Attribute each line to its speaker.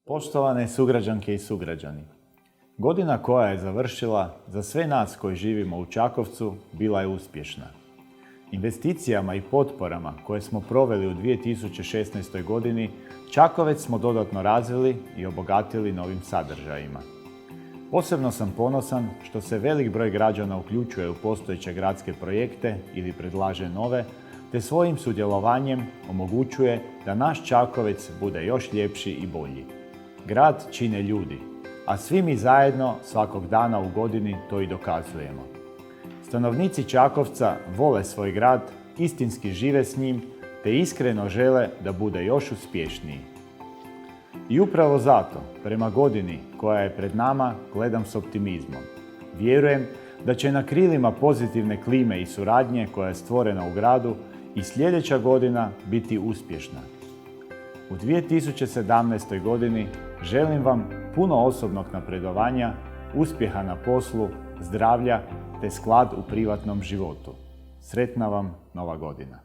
Speaker 1: Poštovane sugrađanke i sugrađani, godina koja je završila za sve nas koji živimo u Čakovcu bila je uspješna. Investicijama i potporama koje smo proveli u 2016. godini, Čakovec smo dodatno razvili i obogatili novim sadržajima. Posebno sam ponosan što se velik broj građana uključuje u postojeće gradske projekte ili predlaže nove, te svojim sudjelovanjem omogućuje da naš Čakovec bude još ljepši i bolji. Grad čine ljudi, a svi mi zajedno svakog dana u godini to i dokazujemo. Stanovnici Čakovca vole svoj grad, istinski žive s njim, te iskreno žele da bude još uspješniji. I upravo zato, prema godini koja je pred nama, gledam s optimizmom. Vjerujem da će na krilima pozitivne klime i suradnje koja je stvorena u gradu i sljedeća godina biti uspješna. U 2017. godini želim vam puno osobnog napredovanja, uspjeha na poslu, zdravlja te sklad u privatnom životu. Sretna vam Nova godina!